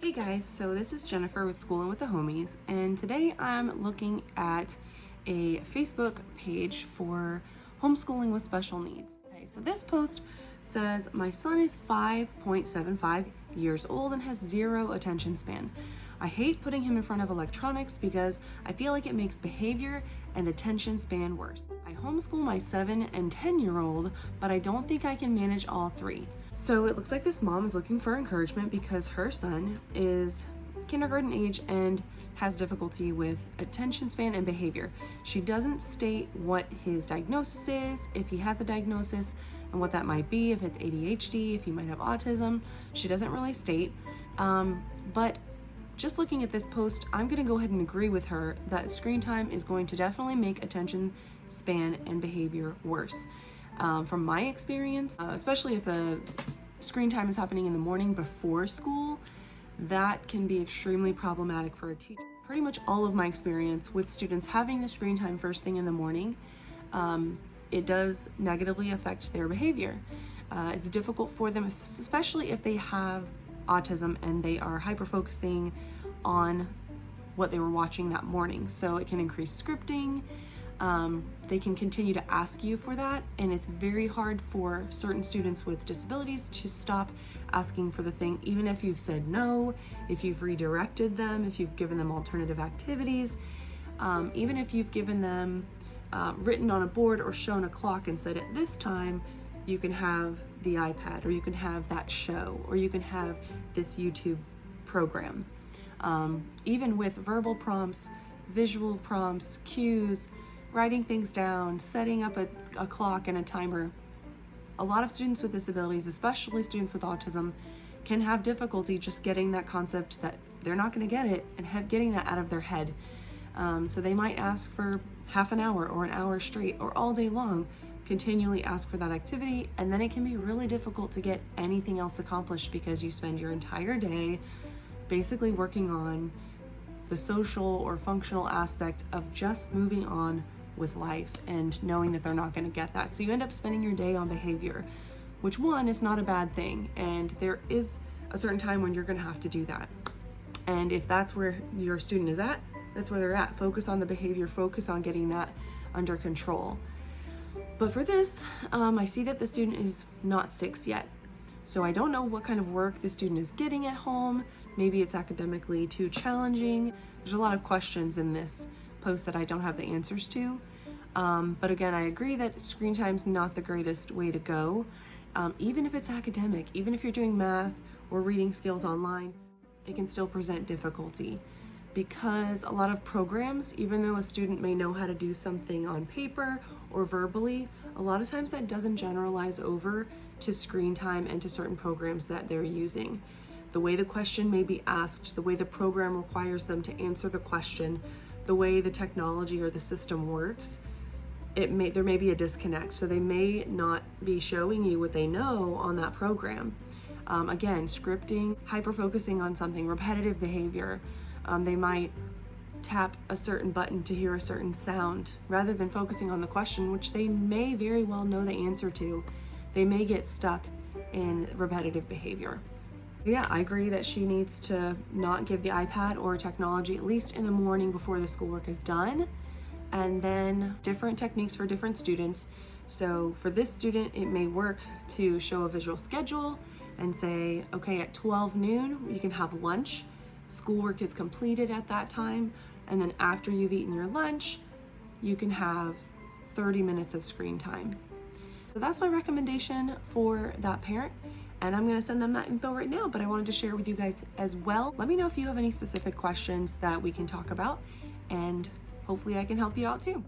Hey guys, so this is Jennifer with Schoolin' with the Homies, and today I'm looking at a Facebook page for homeschooling with special needs. Okay, so this post says, my son is 5.75 years old and has zero attention span. I hate putting him in front of electronics because I feel like it makes behavior and attention span worse. I homeschool my 7 and 10-year-old, but I don't think I can manage all three. So it looks like this mom is looking for encouragement because her son is kindergarten age and has difficulty with attention span and behavior. She doesn't state what his diagnosis is, if he has a diagnosis, and what that might be, if it's ADHD, if he might have autism. She doesn't really state, but just looking at this post, I'm gonna go ahead and agree with her that screen time is going to definitely make attention span and behavior worse. From my experience, especially if the screen time is happening in the morning before school, that can be extremely problematic for a teacher. Pretty much all of my experience with students having the screen time first thing in the morning, it does negatively affect their behavior. It's difficult for them, especially if they have autism and they are hyper-focusing on what they were watching that morning. So it can increase scripting. They can continue to ask you for that, and it's very hard for certain students with disabilities to stop asking for the thing, even if you've said no, if you've redirected them, if you've given them alternative activities, even if you've given them written on a board or shown a clock and said at this time you can have the iPad, or you can have that show, or you can have this YouTube program. Even with verbal prompts, visual prompts, cues, writing things down, setting up a clock and a timer. A lot of students with disabilities, especially students with autism, can have difficulty just getting that concept that they're not going to get it and getting that out of their head. So they might ask for half an hour or an hour straight or all day long, continually ask for that activity, and then it can be really difficult to get anything else accomplished because you spend your entire day basically working on the social or functional aspect of just moving on with life and knowing that they're not going to get that. So you end up spending your day on behavior, which one is not a bad thing, and there is a certain time when you're going to have to do that. And if that's where your student is at, that's where they're at. Focus on the behavior, focus on getting that under control. But for this, I see that the student is not 6 yet. So I don't know what kind of work the student is getting at home. Maybe it's academically too challenging. There's a lot of questions in this post that I don't have the answers to. But again, I agree that screen time's not the greatest way to go. Even if it's academic, even if you're doing math or reading skills online, it can still present difficulty. Because a lot of programs, even though a student may know how to do something on paper or verbally, a lot of times that doesn't generalize over to screen time and to certain programs that they're using. The way the question may be asked, the way the program requires them to answer the question, the way the technology or the system works, there may be a disconnect. So they may not be showing you what they know on that program. Again, scripting, hyper-focusing on something, repetitive behavior. They might tap a certain button to hear a certain sound rather than focusing on the question, which they may very well know the answer to. They may get stuck in repetitive behavior. Yeah, I agree that she needs to not give the iPad or technology, at least in the morning before the schoolwork is done. And then different techniques for different students. So for this student, it may work to show a visual schedule and say, okay, at 12 noon, you can have lunch. Schoolwork is completed at that time, and then after you've eaten your lunch, you can have 30 minutes of screen time. So that's my recommendation for that parent, and I'm going to send them that info right now, but I wanted to share with you guys as well. Let me know if you have any specific questions that we can talk about, and hopefully I can help you out too.